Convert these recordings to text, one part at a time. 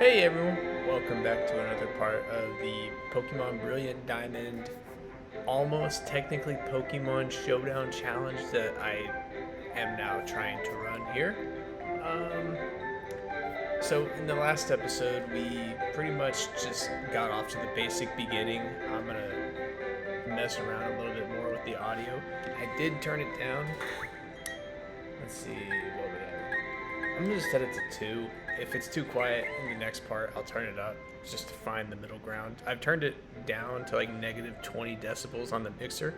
Hey everyone, welcome back to another part of the Pokemon Brilliant Diamond, almost technically Pokemon Showdown challenge that I am now trying to run here. Um, so in the last episode, we pretty much just got off to the basic beginning. I'm gonna mess around a little bit more with the audio. I did turn it down. Let's see what we have. I'm gonna just set it to 2. If it's too quiet in the next part, I'll turn it up just to find the middle ground. I've turned it down to like negative 20 decibels on the mixer.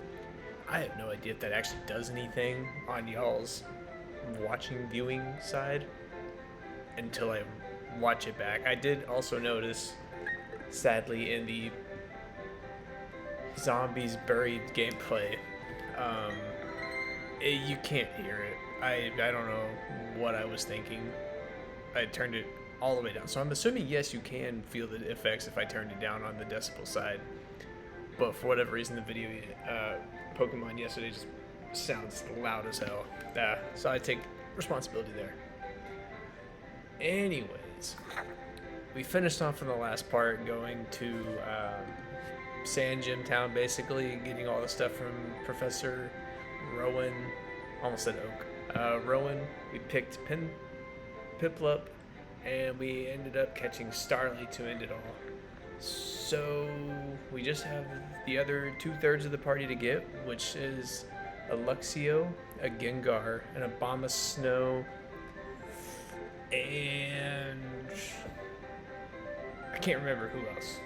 I have no idea if that actually does anything on y'all's viewing side until I watch it back. I did also notice, sadly, in the Zombies Buried gameplay, you can't hear it. I don't know what I was thinking. I turned it all the way down. So I'm assuming, yes, you can feel the effects if I turned it down on the decibel side. But for whatever reason, the video Pokemon yesterday just sounds loud as hell. So I take responsibility there. Anyways, we finished off in the last part going to Sand Gym Town, basically, getting all the stuff from Professor Rowan. Almost said Oak. Rowan. We picked Piplup, and we ended up catching Starly to end it all. So we just have the other 2/3 of the party to get, which is a Luxio, a Gengar, an Abomasnow, and I can't remember who else.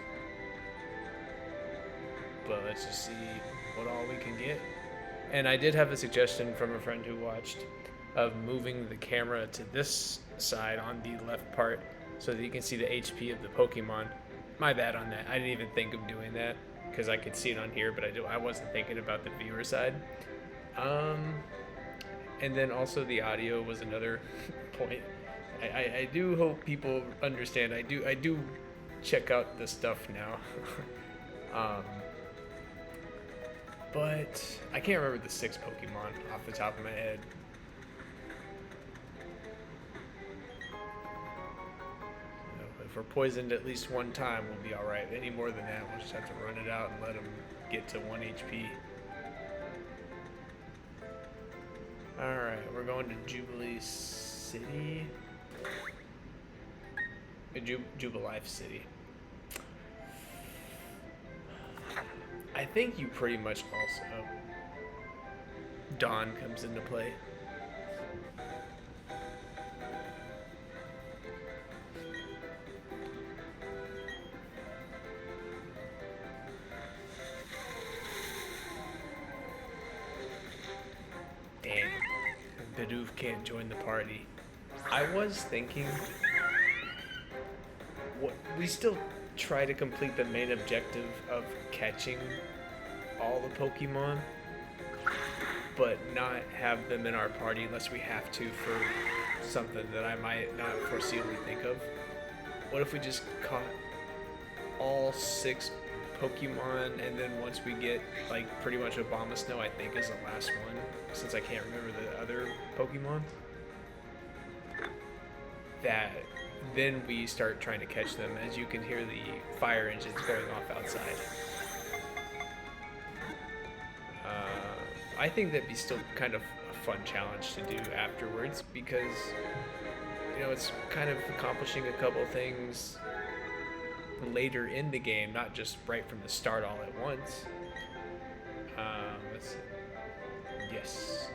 But let's just see what all we can get. And I did have a suggestion from a friend who watched of moving the camera to this side on the left part so that you can see the HP of the Pokemon. My bad on that. I didn't even think of doing that because I could see it on here, but I wasn't thinking about the viewer side. And then also the audio was another point. I do hope people understand. I do check out the stuff now. But I can't remember the 6 Pokemon off the top of my head. If we're poisoned at least one time, we'll be alright. Any more than that, we'll just have to run it out and let them get to 1 HP. Alright, we're going to Jubilee City. Jubilife City. I think you pretty much also... Dawn comes into play. Damn. Bidoof can't join the party. I was thinking... we still try to complete the main objective of catching all the Pokemon, but not have them in our party unless we have to for something that I might not foreseeably think of. What if we just caught all 6 Pokemon, and then once we get like pretty much Abomasnow, I think is the last one, since I can't remember the other Pokemon, that then we start trying to catch them. As you can hear the fire engines going off outside. I think that'd be still kind of a fun challenge to do afterwards, because it's kind of accomplishing a couple things later in the game, not just right from the start all at once. Let's see. Yes.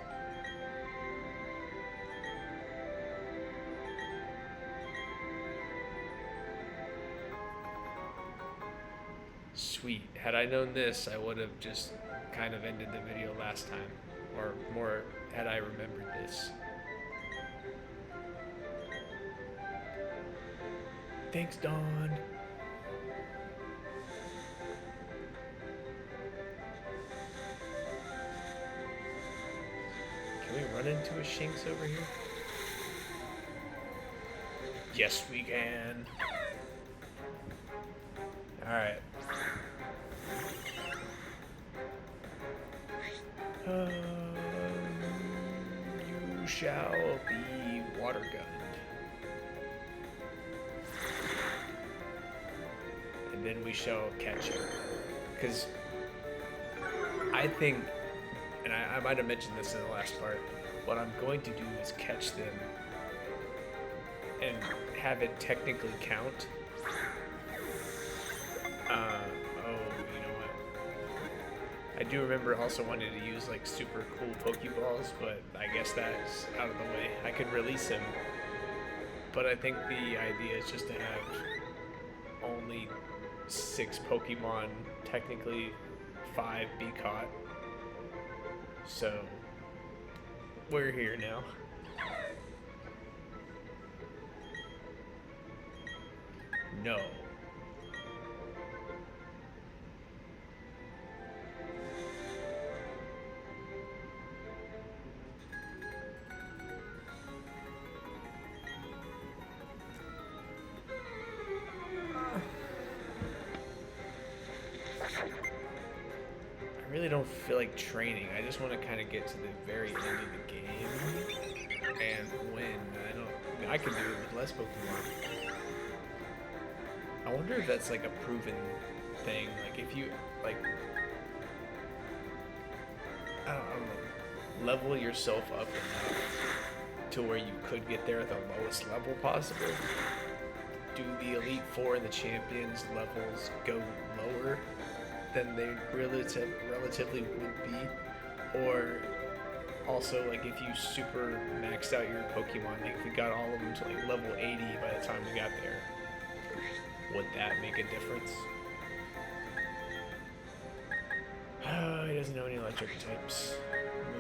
Sweet. Had I known this, I would have just kind of ended the video last time. Or more, had I remembered this. Thanks, Dawn. Can we run into a Shinx over here? Yes, we can. Alright. You shall be water gunned. and then we shall catch him. Because I think, and I might have mentioned this in the last part, what I'm going to do is catch them and have it technically count. You know what? I do remember also wanting to use like super cool Pokeballs, but I guess that's out of the way. I could release him, but I think the idea is just to have only 6 Pokemon, technically 5 be caught. So we're here now. No. I really don't feel like training. I just want to kind of get to the very end of the game and win. I could do it with less Pokemon. I wonder if that's like a proven thing. Like if you like, I don't know, level yourself up enough to where you could get there at the lowest level possible. Do the Elite Four and the Champions levels go lower than they relatively would be? Or also, like, if you super maxed out your Pokemon, like if you got all of them to like level 80 by the time we got there, would that make a difference? He doesn't know any electric types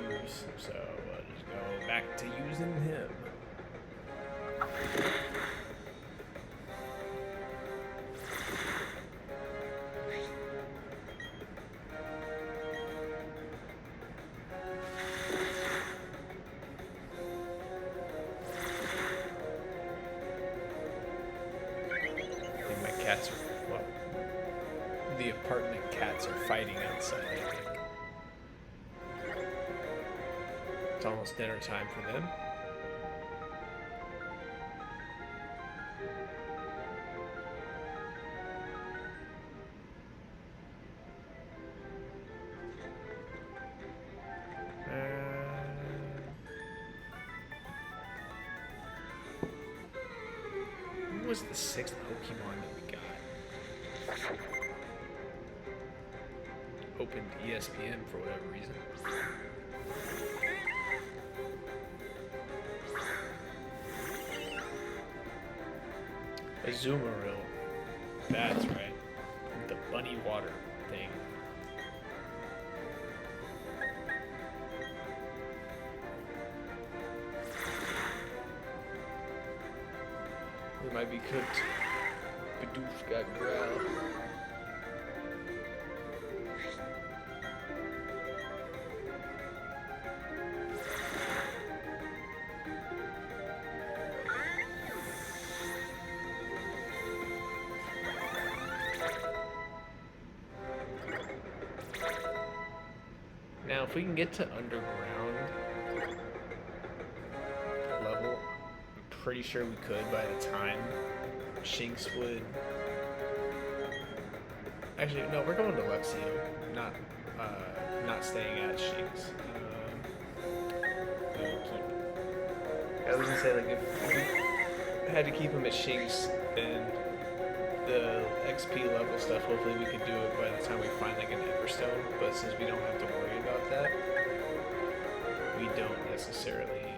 moves, so we'll just go back to using him. The apartment cats are fighting outside, I think. It's almost dinner time for them. Who was the 6th Pokemon that we got? Opened ESPN for whatever reason. Azumarill. That's right. The bunny water thing. We might be cooked. Bidoof got growl. Now, if we can get to underground level, I'm pretty sure we could by the time Shinx would. Actually, no, we're going to Luxio, not staying at Shinx. I was gonna say, like, if we had to keep him at Shinx, then the XP level stuff, hopefully we could do it by the time we find like an Everstone, but since we don't have to worry about that, we don't necessarily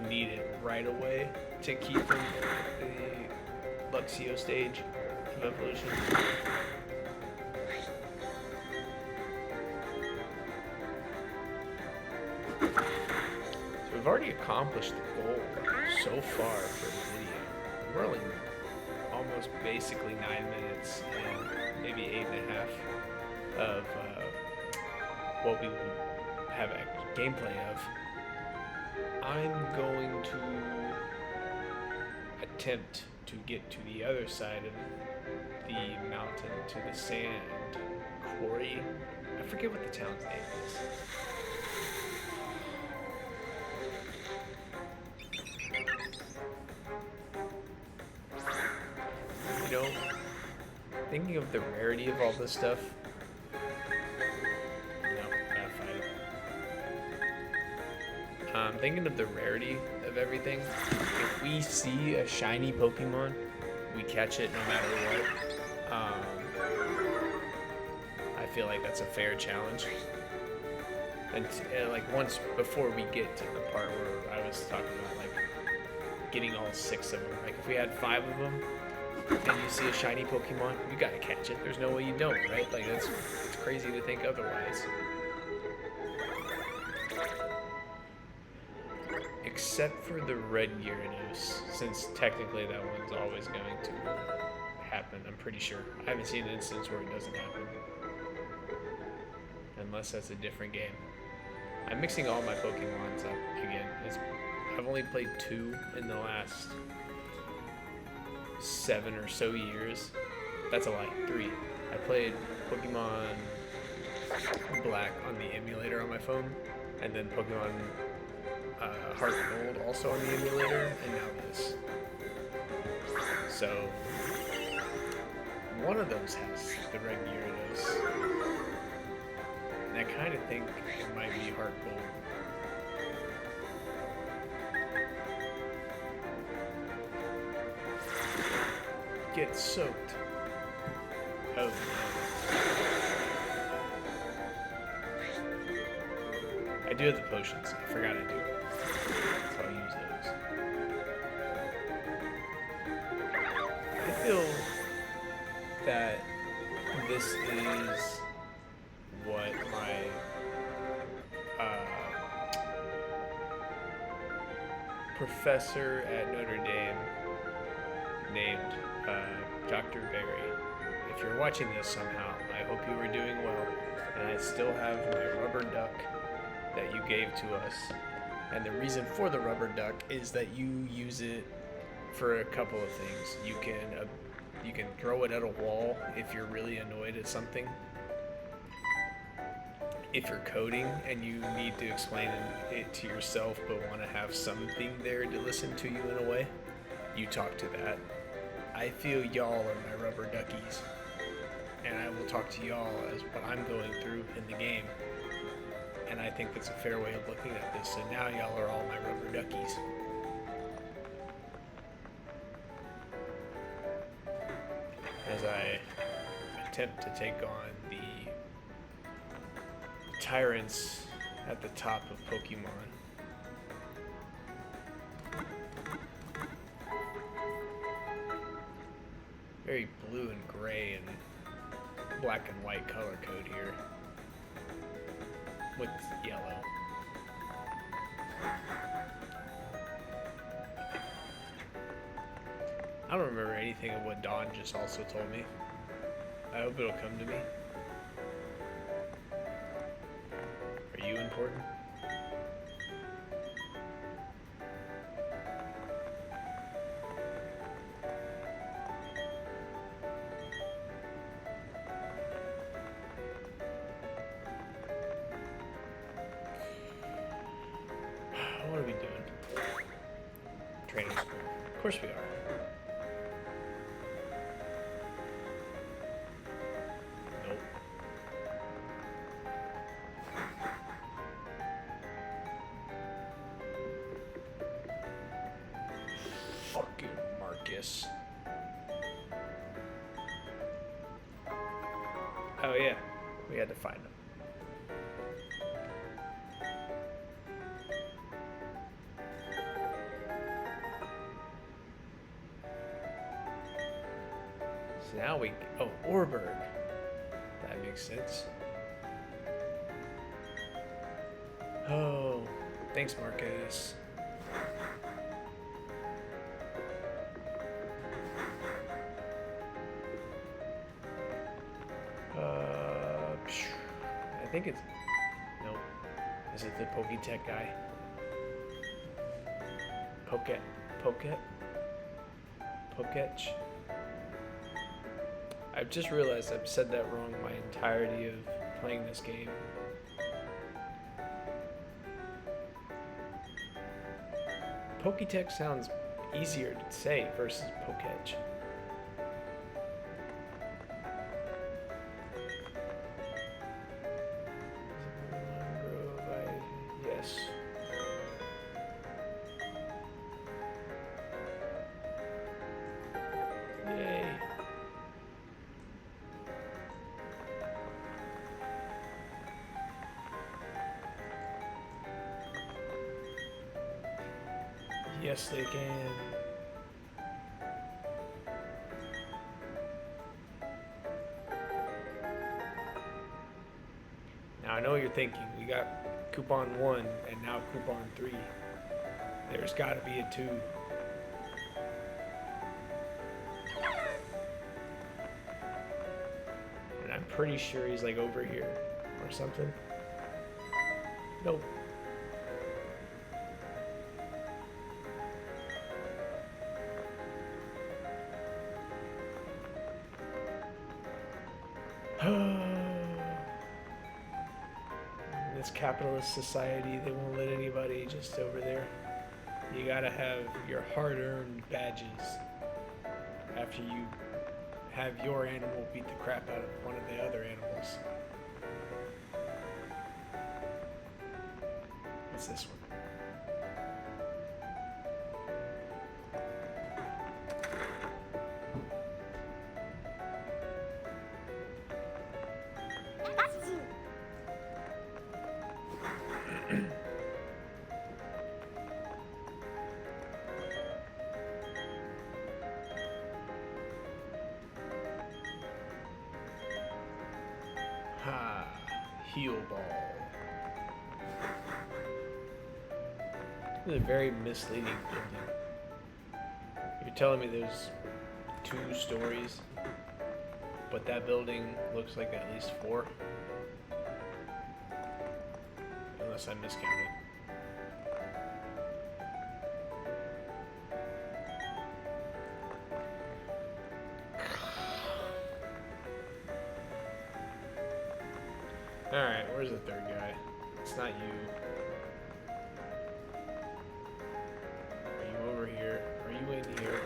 need it right away to keep him at the Luxio stage of evolution. So we've already accomplished the goal so far for the video. We're only almost basically 9 minutes and maybe 8.5 of what we have a gameplay of. I'm going to attempt to get to the other side of the mountain, to the sand quarry. I forget what the town's name is. You know, Thinking of the rarity of all this stuff. No, gotta fight it. Thinking of the rarity of everything. If we see a shiny Pokemon, we catch it no matter what. I feel like that's a fair challenge. And like once before we get to the part where I was talking about like getting all 6 of them. Like if we had 5 of them and you see a shiny Pokemon, you gotta catch it. There's no way you don't, right? Like it's crazy to think otherwise. Except for the red Gyarados, since technically that one's always going to happen, I'm pretty sure. I haven't seen an instance where it doesn't happen. Unless that's a different game. I'm mixing all my Pokemons up again. I've only played 2 in the last 7 or so years. That's a lie, 3. I played Pokemon Black on the emulator on my phone, and then Pokemon Heart Gold also on the emulator, and now this. So, one of those has the red Gyarados. And I kind of think it might be Heart Gold. Get soaked. Oh no. I do have the potions. I forgot I do. So I'll use those. I feel that this is what my professor at Notre Dame named Dr. Berry. If you're watching this somehow, I hope you are doing well. And I still have my rubber duck that you gave to us. And the reason for the rubber duck is that you use it for a couple of things. You can throw it at a wall if you're really annoyed at something. If you're coding and you need to explain it to yourself but want to have something there to listen to you in a way, you talk to that. I feel y'all are my rubber duckies, and I will talk to y'all as what I'm going through in the game. And I think that's a fair way of looking at this. So now y'all are all my rubber duckies. As I attempt to take on the tyrants at the top of Pokemon. Very blue and gray and black and white color code here. With yellow. I don't remember anything of what Dawn just also told me. I hope it'll come to me. Are you important? What are we doing? Training school. Of course we are. Nope. Fucking Marcus. Oh yeah, we had to find him. So now we, oh, Orberg. That makes sense. Oh, thanks, Marcus. I think it's, nope. Is it the Poketech guy? Poketch? I've just realized I've said that wrong my entirety of playing this game. Poketech sounds easier to say versus Poketch. Yes, they can. Now I know what you're thinking. We got coupon 1 and now coupon 3. There's gotta be a 2. And I'm pretty sure he's like over here or something. Nope. This capitalist society, they won't let anybody just over there. You gotta have your hard-earned badges after you have your animal beat the crap out of one of the other animals. What's this one? Ha! Heel ball. This is a very misleading building. You're telling me there's 2 stories, but that building looks like at least 4? Unless I'm miscounting. Alright, where's the 3rd guy? It's not you. Are you over here? Are you in here?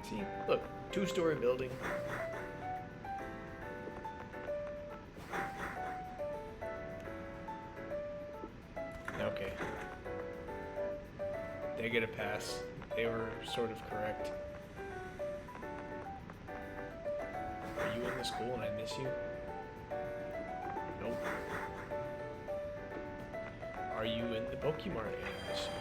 See, look, 2-story building. Okay. They get a pass. They were sort of correct. Are you in the school and I miss you? Nope. Are you in the Pokemon and I miss you?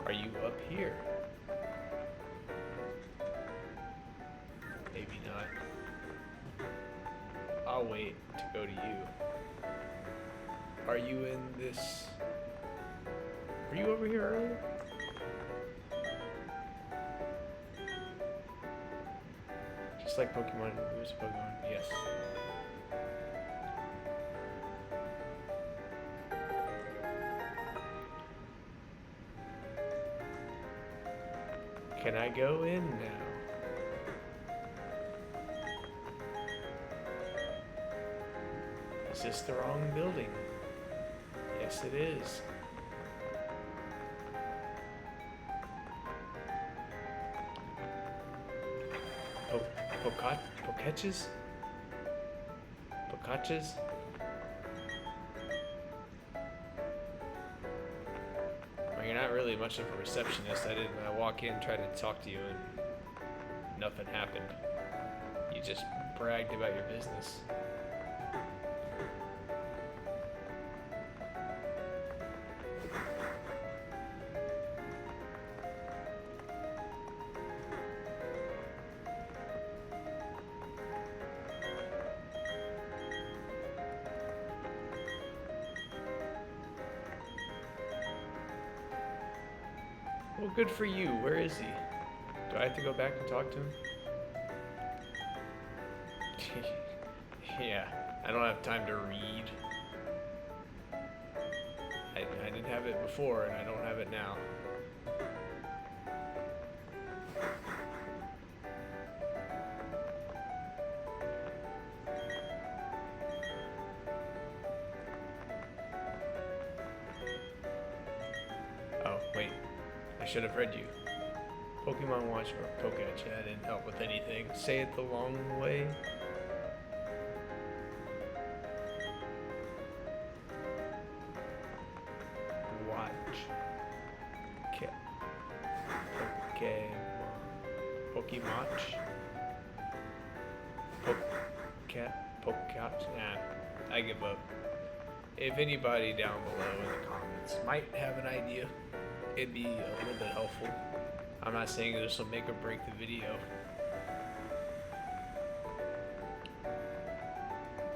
Are you up here? Maybe not. I'll wait to go to you. Are you in this? Were you over here earlier? Just like Pokemon, who's a Pokemon? Yes. Can I go in now? Is this the wrong building? Yes, it is. Poketches? Poketches? Well, you're not really much of a receptionist. I walk in, try to talk to you, and nothing happened. You just bragged about your business. Well, good for you. Where is he? Do I have to go back and talk to him? Yeah, I don't have time to read. I didn't have it before, and I don't have it now. Oh, wait. I should have read you. Pokemon Watch or Poketch. That didn't help with anything. Say it the long way. Pokemon. Pokecat. Nah, I give up. If anybody down below in the comments might have an idea, it'd be a little bit helpful. I'm not saying this will make or break the video,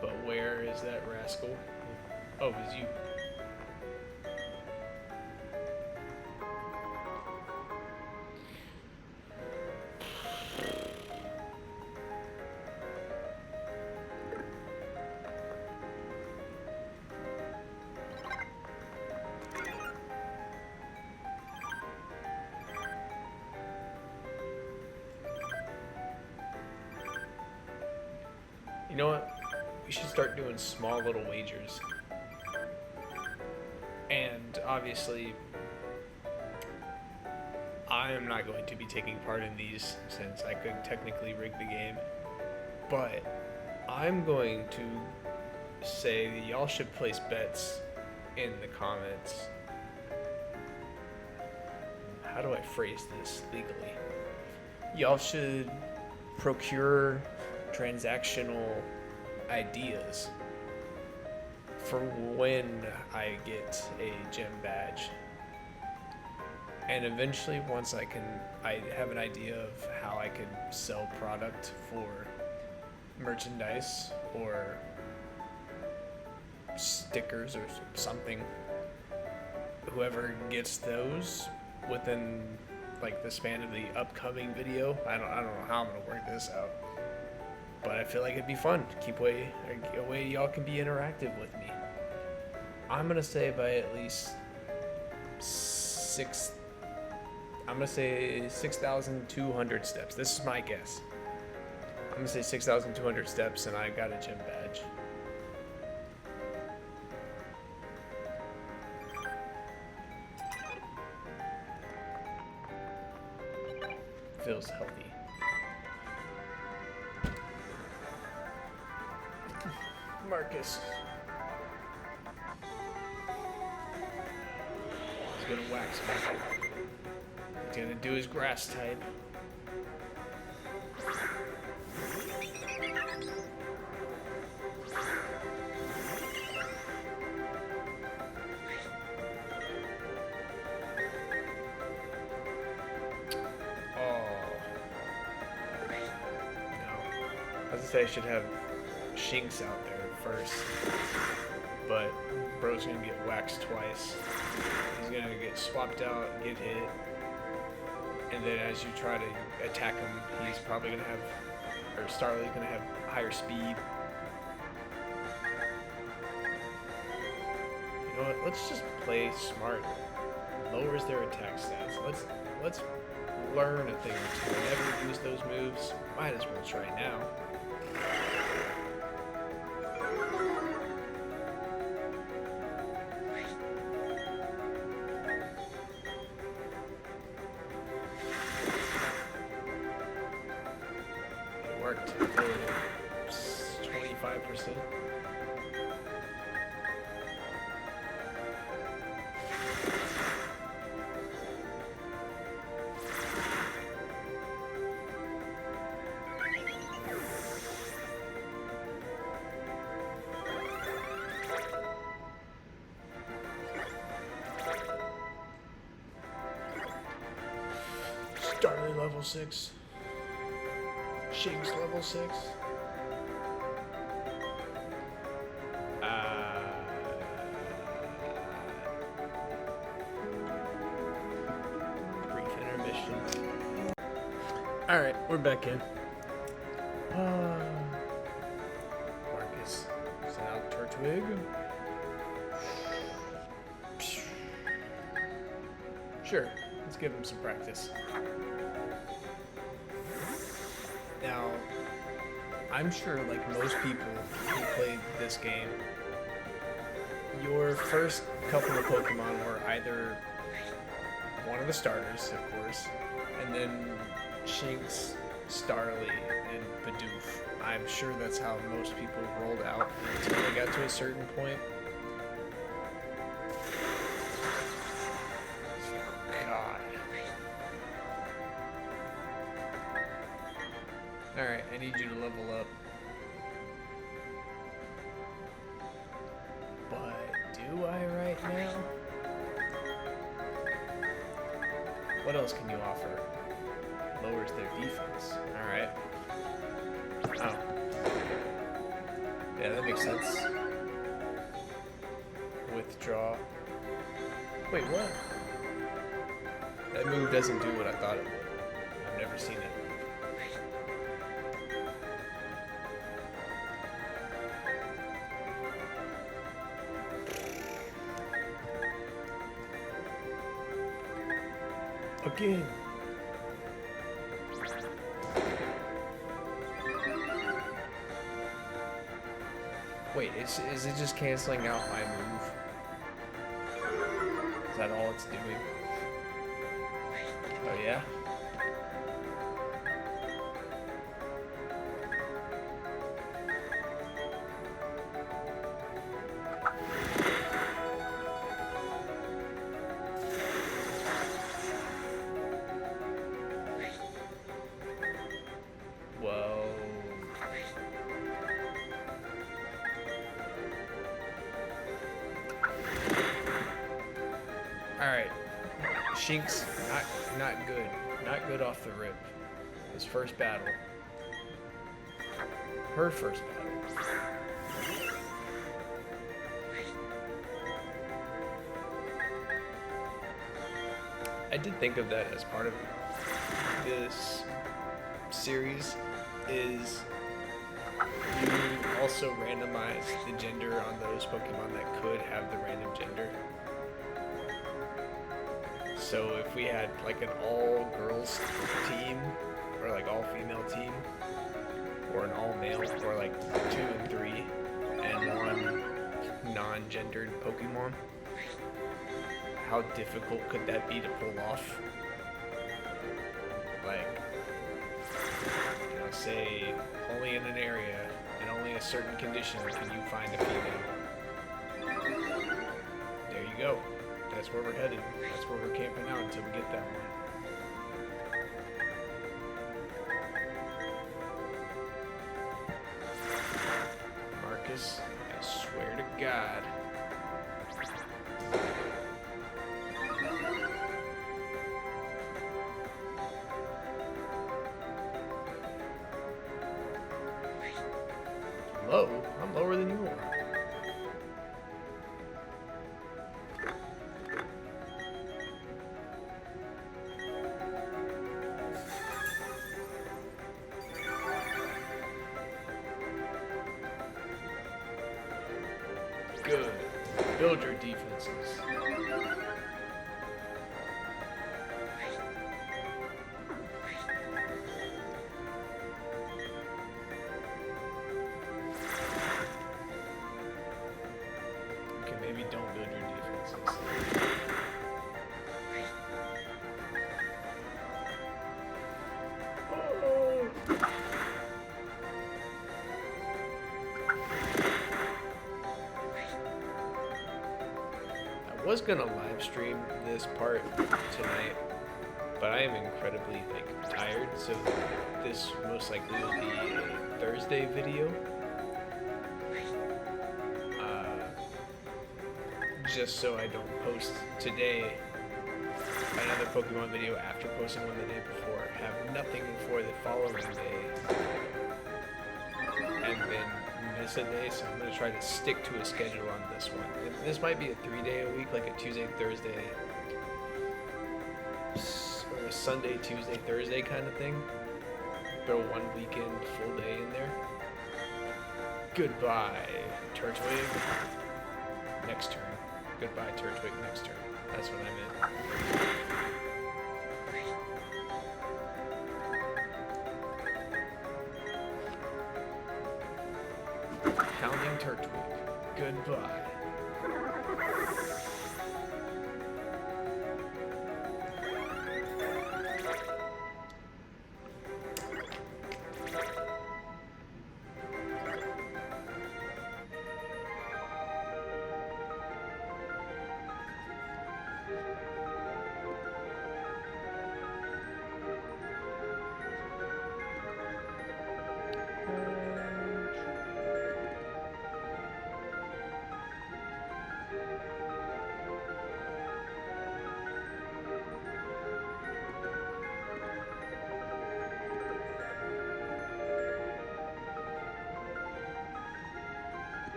but where is that rascal? Oh, it was you. You know what? We should start doing small little wagers. And obviously, I am not going to be taking part in these since I could technically rig the game. But I'm going to say that y'all should place bets in the comments. How do I phrase this legally? Y'all should procure transactional ideas for when I get a gem badge, and eventually once I have an idea of how I could sell product for merchandise or stickers or something, whoever gets those within like the span of the upcoming video, I don't know how I'm gonna work this out. But I feel like it'd be fun. Keep a way y'all can be interactive with me. I'm gonna say by at least 6,200 steps. This is my guess. I'm gonna say 6,200 steps, and I got a gym badge. Feels healthy. Marcus. He's gonna wax me. He's gonna do his grass type. I was gonna say I should have Shinx out there first, but bro's gonna get waxed twice. He's gonna get swapped out, get hit, and then as you try to attack him, he's probably gonna have, or Starly's gonna have higher speed. You know what? Let's just play smart. Lowers their attack stats. Let's learn a thing or two. Never use those moves. Might as well try now. It worked. 25%. Starly level 6. Shinx level 6. Brief intermission. Alright, we're back in. Marcus. Send out Turtwig. Sure, let's give him some practice. Now, I'm sure, like most people who played this game, your first couple of Pokemon were either one of the starters, of course, and then Shinx, Starly, and Bidoof. I'm sure that's how most people rolled out until they got to a certain point. God. I need you to level up. But do I right now? What else can you offer? Lowers their defense. Alright. Oh. Yeah, that makes sense. Withdraw. Wait, what? That move doesn't do what I thought it would. I've never seen it. Again. Wait, is it just canceling out my move? Is that all it's doing? Oh yeah? Whoa. Alright. Shinx, not good. Not good off the rip. His first battle. Her first battle. I did think of that as part of this series, is you also randomize the gender on those Pokemon that could have the random gender. So if we had like an all-girls team, or like all-female team, or an all-male, or like 2 and 3, and one non-gendered Pokemon, how difficult could that be to pull off? Like, you know, say only in an area and only a certain condition can you find a female. There you go. That's where we're headed. That's where we're camping out until we get that one. Marcus, I swear to God. Low? I'm lower than you are. Good. Build your defenses. Okay, maybe don't build your defenses. I was gonna live stream this part tonight, but I am incredibly tired, so this most likely will be a Thursday video. Just so I don't post today another Pokemon video after posting one the day before, have nothing for the following day, and then miss a day, so I'm going to try to stick to a schedule on this one. This might be a 3-day a week, like a Tuesday, Thursday, or a Sunday, Tuesday, Thursday kind of thing. Throw one weekend full day in there. Goodbye, Turtwig. Next turn. Goodbye, Turtwig, next turn. That's what I meant. Pounding Turtwig. Goodbye.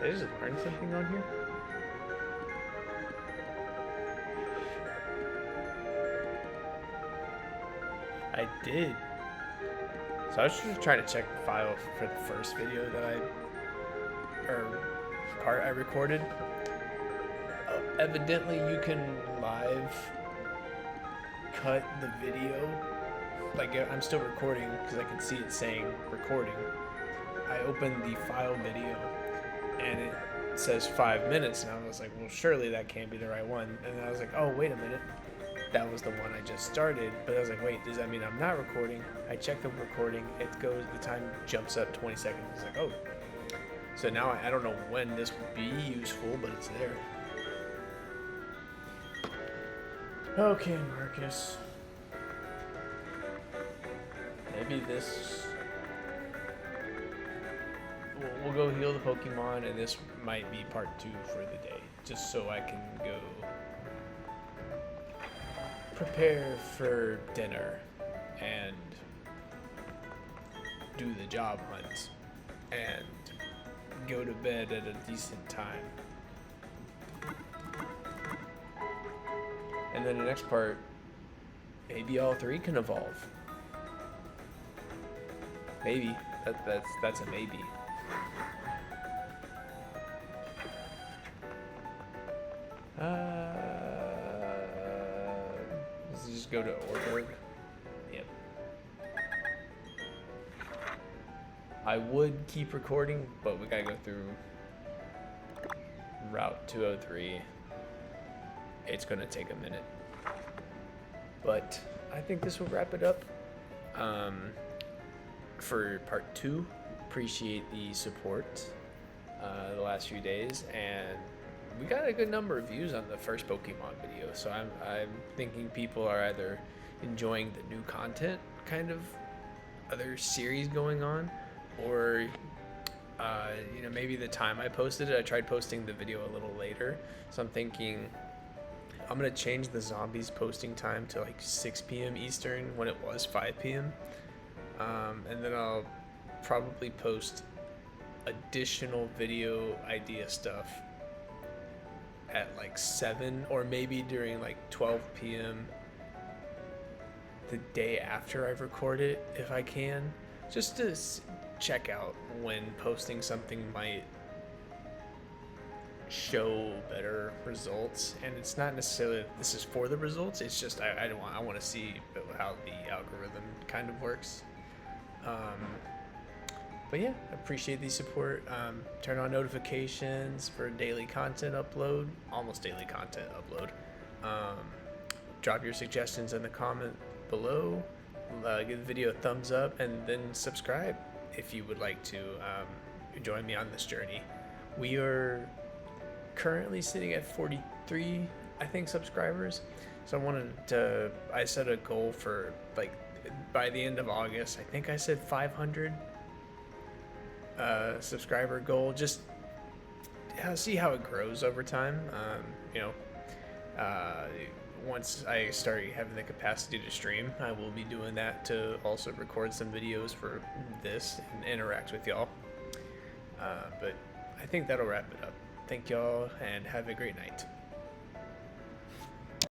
Did I just learn something on here? I did. So I was just trying to check the file for the first video that part I recorded. Evidently you can live cut the video. Like, I'm still recording because I can see it saying recording. I opened the file video and it says 5 minutes, and I was like, well, surely that can't be the right one. And then I was like, oh, wait a minute. That was the one I just started. But I was like, wait, does that mean I'm not recording? I checked the recording. It goes, the time jumps up 20 seconds. It's like, oh. So now I don't know when this would be useful, but it's there. Okay, Marcus. Maybe this... We'll go heal the Pokemon, and this might be part 2 for the day. Just so I can go prepare for dinner and do the job hunts and go to bed at a decent time. And then the next part, maybe all 3 can evolve. Maybe. That's a maybe. Let's just go to Orberg. Yep. I would keep recording, but we gotta go through Route 203. It's gonna take a minute. But I think this will wrap it up for part 2. Appreciate the support the last few days, and we got a good number of views on the first Pokemon video, so I'm thinking people are either enjoying the new content, kind of other series going on, or you know, maybe the time I posted it, I tried posting the video a little later, so I'm thinking I'm gonna change the zombies posting time to like 6 p.m. Eastern when it was 5 p.m. And then I'll probably post additional video idea stuff at like 7, or maybe during like 12 p.m. the day after I've recorded it, if I can, just to check out when posting something might show better results. And it's not necessarily this is for the results, it's just I want to see how the algorithm kind of works. But yeah, I appreciate the support. Turn on notifications for daily content upload, almost daily content upload. Drop your suggestions in the comment below. Give the video a thumbs up, and then subscribe if you would like to join me on this journey. We are currently sitting at 43, I think, subscribers. So I set a goal for like by the end of August. I think I said 500 subscriber goal. Just see how it grows over time. You know, once I start having the capacity to stream, I will be doing that to also record some videos for this and interact with y'all. But I think that'll wrap it up. Thank y'all and have a great night.